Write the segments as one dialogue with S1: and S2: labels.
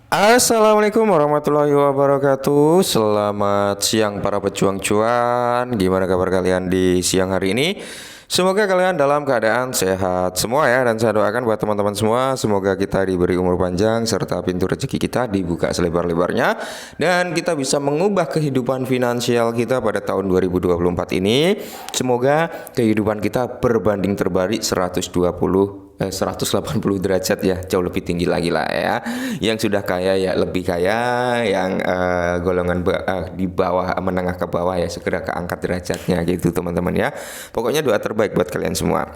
S1: Assalamualaikum warahmatullahi wabarakatuh. Selamat siang para pejuang cuan. Gimana kabar kalian di siang hari ini? Semoga kalian dalam keadaan sehat semua ya. Dan saya doakan buat teman-teman semua, semoga kita diberi umur panjang serta pintu rezeki kita dibuka selebar-lebarnya, dan kita bisa mengubah kehidupan finansial kita pada tahun 2024 ini. Semoga kehidupan kita berbanding terbalik 180 derajat ya, jauh lebih tinggi lagi lah ya. Yang sudah kaya ya lebih kaya, yang golongan di bawah, menengah ke bawah ya segera keangkat derajatnya gitu teman-teman ya. Pokoknya doa terbaik buat kalian semua.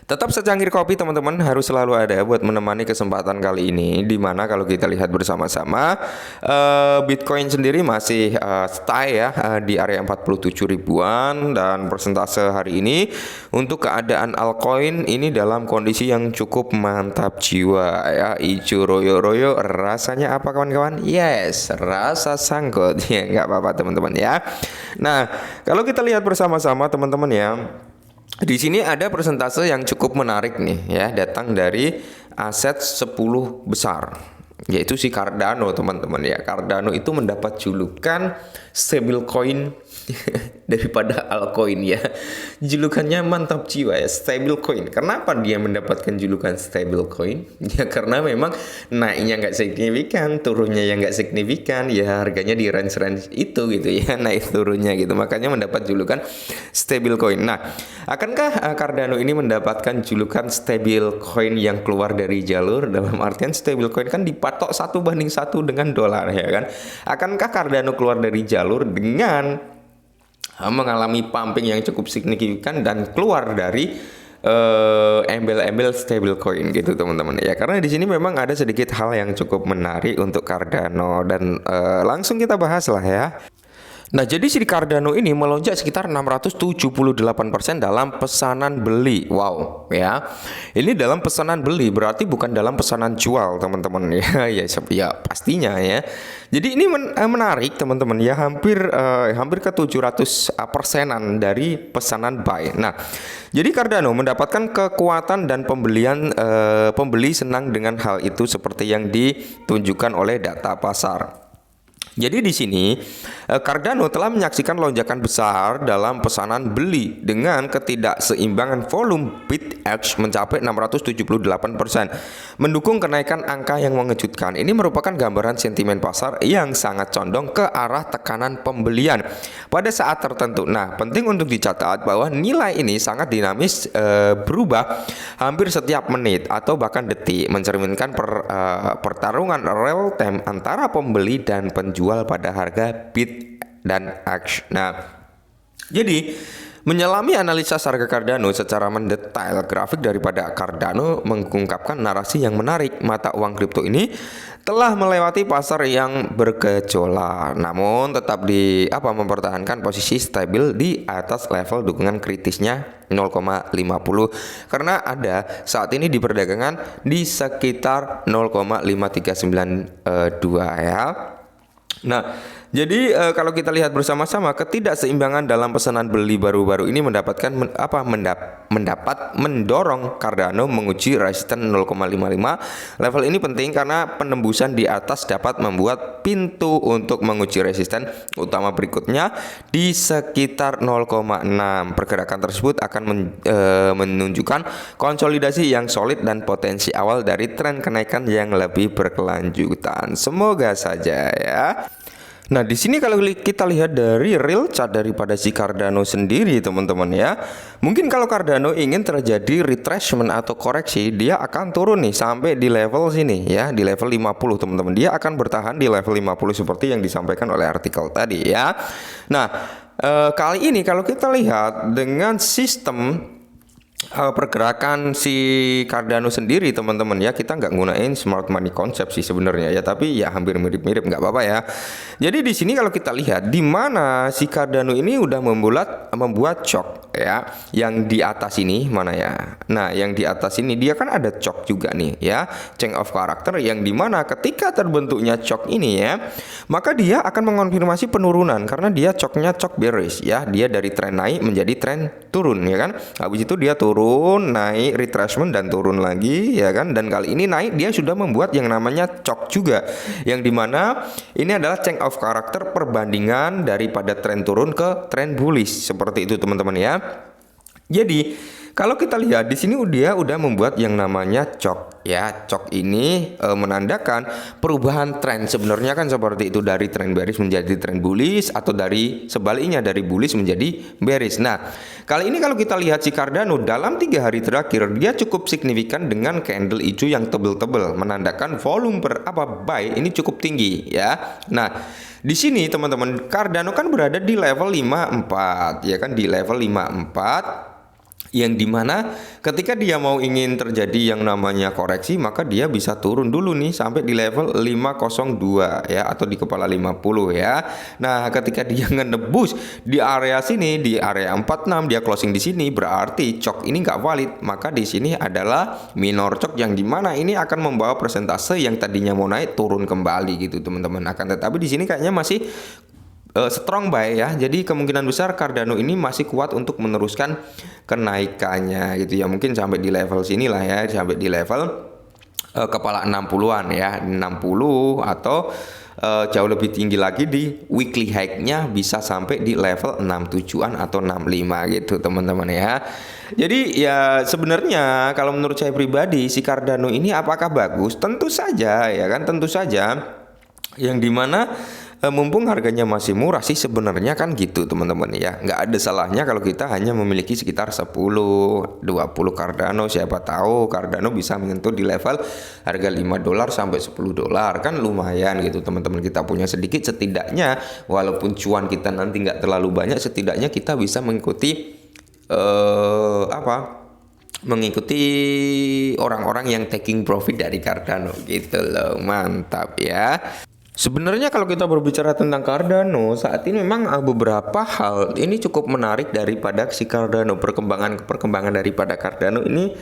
S1: Tetap secangkir kopi teman-teman harus selalu ada buat menemani kesempatan kali ini, dimana kalau kita lihat bersama-sama Bitcoin sendiri masih stay ya di area 47 ribuan, dan persentase hari ini untuk keadaan altcoin ini dalam kondisi yang cukup mantap jiwa ya. Ijo royo-royo rasanya apa kawan-kawan? Yes, rasa sangkut ya, nggak apa-apa teman-teman ya. Nah, kalau kita lihat bersama-sama teman-teman ya, di sini ada persentase yang cukup menarik nih ya, datang dari aset 10 besar, yaitu si Cardano teman-teman ya. Cardano itu mendapat julukan stablecoin daripada altcoin ya. Julukannya mantap jiwa ya, stablecoin. Kenapa dia mendapatkan julukan stablecoin? Ya karena memang naiknya nggak signifikan, turunnya yang nggak signifikan, ya harganya di range-range itu gitu ya, naik turunnya gitu. Makanya mendapat julukan stablecoin. Nah, akankah Cardano ini mendapatkan julukan stablecoin yang keluar dari jalur? Dalam artian stablecoin kan dipatok 1:1 dengan dolar ya kan. Akankah Cardano keluar dari jalur dengan mengalami pumping yang cukup signifikan dan keluar dari embel-embel stablecoin gitu teman-teman ya? Karena di sini memang ada sedikit hal yang cukup menarik untuk Cardano, dan langsung kita bahas lah ya. Nah, jadi si Cardano ini melonjak sekitar 678% dalam pesanan beli. Wow, ya. Ini dalam pesanan beli, berarti bukan dalam pesanan jual, teman-teman ya. Ya pastinya ya. Jadi ini menarik, teman-teman ya, hampir ke 700%-an dari pesanan buy. Nah, jadi Cardano mendapatkan kekuatan dan pembeli senang dengan hal itu seperti yang ditunjukkan oleh data pasar. Jadi di sini Cardano telah menyaksikan lonjakan besar dalam pesanan beli dengan ketidakseimbangan volume BitX mencapai 678%, mendukung kenaikan angka yang mengejutkan. Ini merupakan gambaran sentimen pasar yang sangat condong ke arah tekanan pembelian pada saat tertentu. Nah, penting untuk dicatat bahwa nilai ini sangat dinamis, berubah hampir setiap menit atau bahkan detik, mencerminkan pertarungan real time antara pembeli dan penjual pada harga Bit dan X. Nah, jadi menyelami analisa harga Cardano secara mendetail, grafik daripada Cardano mengungkapkan narasi yang menarik. Mata uang kripto ini telah melewati pasar yang bergejolak, namun tetap mempertahankan posisi stabil di atas level dukungan kritisnya 0,50, karena ada saat ini di perdagangan di sekitar 0,5392 ya. Nah, jadi kalau kita lihat bersama-sama, ketidakseimbangan dalam pesanan beli baru-baru ini mendapat mendorong Cardano menguji resisten 0,55. Level ini penting karena penembusan di atas dapat membuat pintu untuk menguji resisten utama berikutnya di sekitar 0,6. Pergerakan tersebut akan menunjukkan konsolidasi yang solid dan potensi awal dari tren kenaikan yang lebih berkelanjutan. Semoga saja ya. Nah, di sini kalau kita lihat dari real chart daripada si Cardano sendiri, teman-teman ya, mungkin kalau Cardano ingin terjadi retracement atau koreksi, dia akan turun nih sampai di level sini ya, di level 50, teman-teman. Dia akan bertahan di level 50 seperti yang disampaikan oleh artikel tadi ya. Nah, kali ini kalau kita lihat dengan sistem pergerakan si Cardano sendiri, teman-teman ya, kita nggak gunain smart money konsep sih sebenarnya ya, tapi ya hampir mirip-mirip, nggak apa-apa ya. Jadi di sini kalau kita lihat di mana si Cardano ini udah membuat shock ya. Yang di atas ini mana ya? Nah, yang di atas ini dia kan ada cok juga nih ya, change of character, yang dimana ketika terbentuknya cok ini ya, maka dia akan mengonfirmasi penurunan karena dia coknya cok bearish ya. Dia dari tren naik menjadi tren turun ya kan. Habis itu dia turun, naik, retracement dan turun lagi ya kan. Dan kali ini naik dia sudah membuat yang namanya cok juga, yang dimana ini adalah change of character, perbandingan daripada tren turun ke tren bullish seperti itu teman-teman ya. Jadi kalau kita lihat di sini dia udah membuat yang namanya cok ya. Cok ini menandakan perubahan tren. Sebenarnya kan seperti itu, dari tren bearish menjadi tren bullish atau dari sebaliknya dari bullish menjadi bearish. Nah, kali ini kalau kita lihat si Cardano dalam 3 hari terakhir dia cukup signifikan dengan candle hijau yang tebel-tebel menandakan volume buy ini cukup tinggi ya. Nah, di sini teman-teman Cardano kan berada di level 54 ya kan, di level 54, yang dimana ketika dia mau ingin terjadi yang namanya koreksi maka dia bisa turun dulu nih sampai di level 502 ya, atau di kepala 50 ya. Nah, ketika dia ngenebus di area sini, di area 46, dia closing di sini, berarti cok ini nggak valid. Maka di sini adalah minor cok, yang dimana ini akan membawa persentase yang tadinya mau naik turun kembali gitu teman-teman. Akan tetapi di sini kayaknya masih strong buy ya. Jadi kemungkinan besar Cardano ini masih kuat untuk meneruskan kenaikannya gitu ya. Mungkin sampai di level sini lah ya, sampai di level kepala 60-an ya, 60, atau jauh lebih tinggi lagi di weekly high-nya bisa sampai di level 67-an atau 65 gitu teman-teman ya. Jadi ya sebenarnya kalau menurut saya pribadi si Cardano ini apakah bagus? Tentu saja ya kan, tentu saja. Yang dimana mumpung harganya masih murah sih sebenarnya kan gitu teman-teman ya. Nggak ada salahnya kalau kita hanya memiliki sekitar 10-20 Cardano. Siapa tahu Cardano bisa menyentuh di level harga $5 sampai $10 kan lumayan gitu teman-teman. Kita punya sedikit, setidaknya walaupun cuan kita nanti nggak terlalu banyak, setidaknya kita bisa mengikuti mengikuti orang-orang yang taking profit dari Cardano gitu loh. Mantap ya. Sebenarnya kalau kita berbicara tentang Cardano saat ini memang beberapa hal ini cukup menarik daripada si Cardano. Perkembangan daripada Cardano ini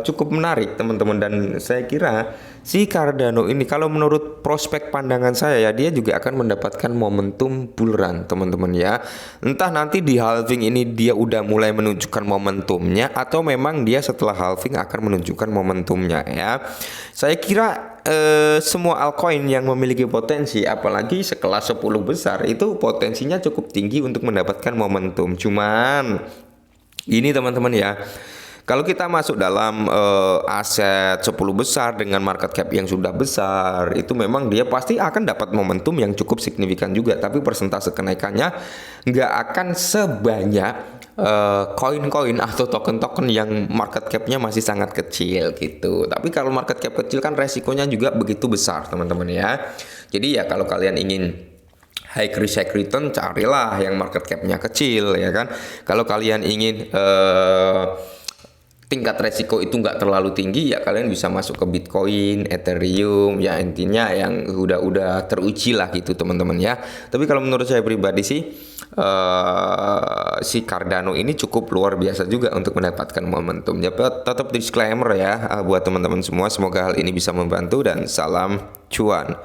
S1: cukup menarik teman-teman, dan saya kira si Cardano ini kalau menurut prospek pandangan saya ya, dia juga akan mendapatkan momentum bull run teman-teman ya. Entah nanti di halving ini dia udah mulai menunjukkan momentumnya, atau memang dia setelah halving akan menunjukkan momentumnya ya. Saya kira semua altcoin yang memiliki potensi, apalagi sekelas 10 besar, itu potensinya cukup tinggi untuk mendapatkan momentum. Cuman ini teman-teman ya, kalau kita masuk dalam aset 10 besar dengan market cap yang sudah besar, itu memang dia pasti akan dapat momentum yang cukup signifikan juga, tapi persentase kenaikannya nggak akan sebanyak koin-koin atau token-token yang market cap-nya masih sangat kecil gitu. Tapi kalau market cap kecil kan resikonya juga begitu besar teman-teman ya. Jadi ya kalau kalian ingin high risk high return, carilah yang market cap-nya kecil ya kan. Kalau kalian ingin tingkat resiko itu nggak terlalu tinggi ya, kalian bisa masuk ke Bitcoin, Ethereum ya, intinya yang udah teruji lah gitu teman-teman ya. Tapi kalau menurut saya pribadi sih si Cardano ini cukup luar biasa juga untuk mendapatkan momentum. Ya, tetap disclaimer ya buat teman-teman semua, semoga hal ini bisa membantu dan salam cuan.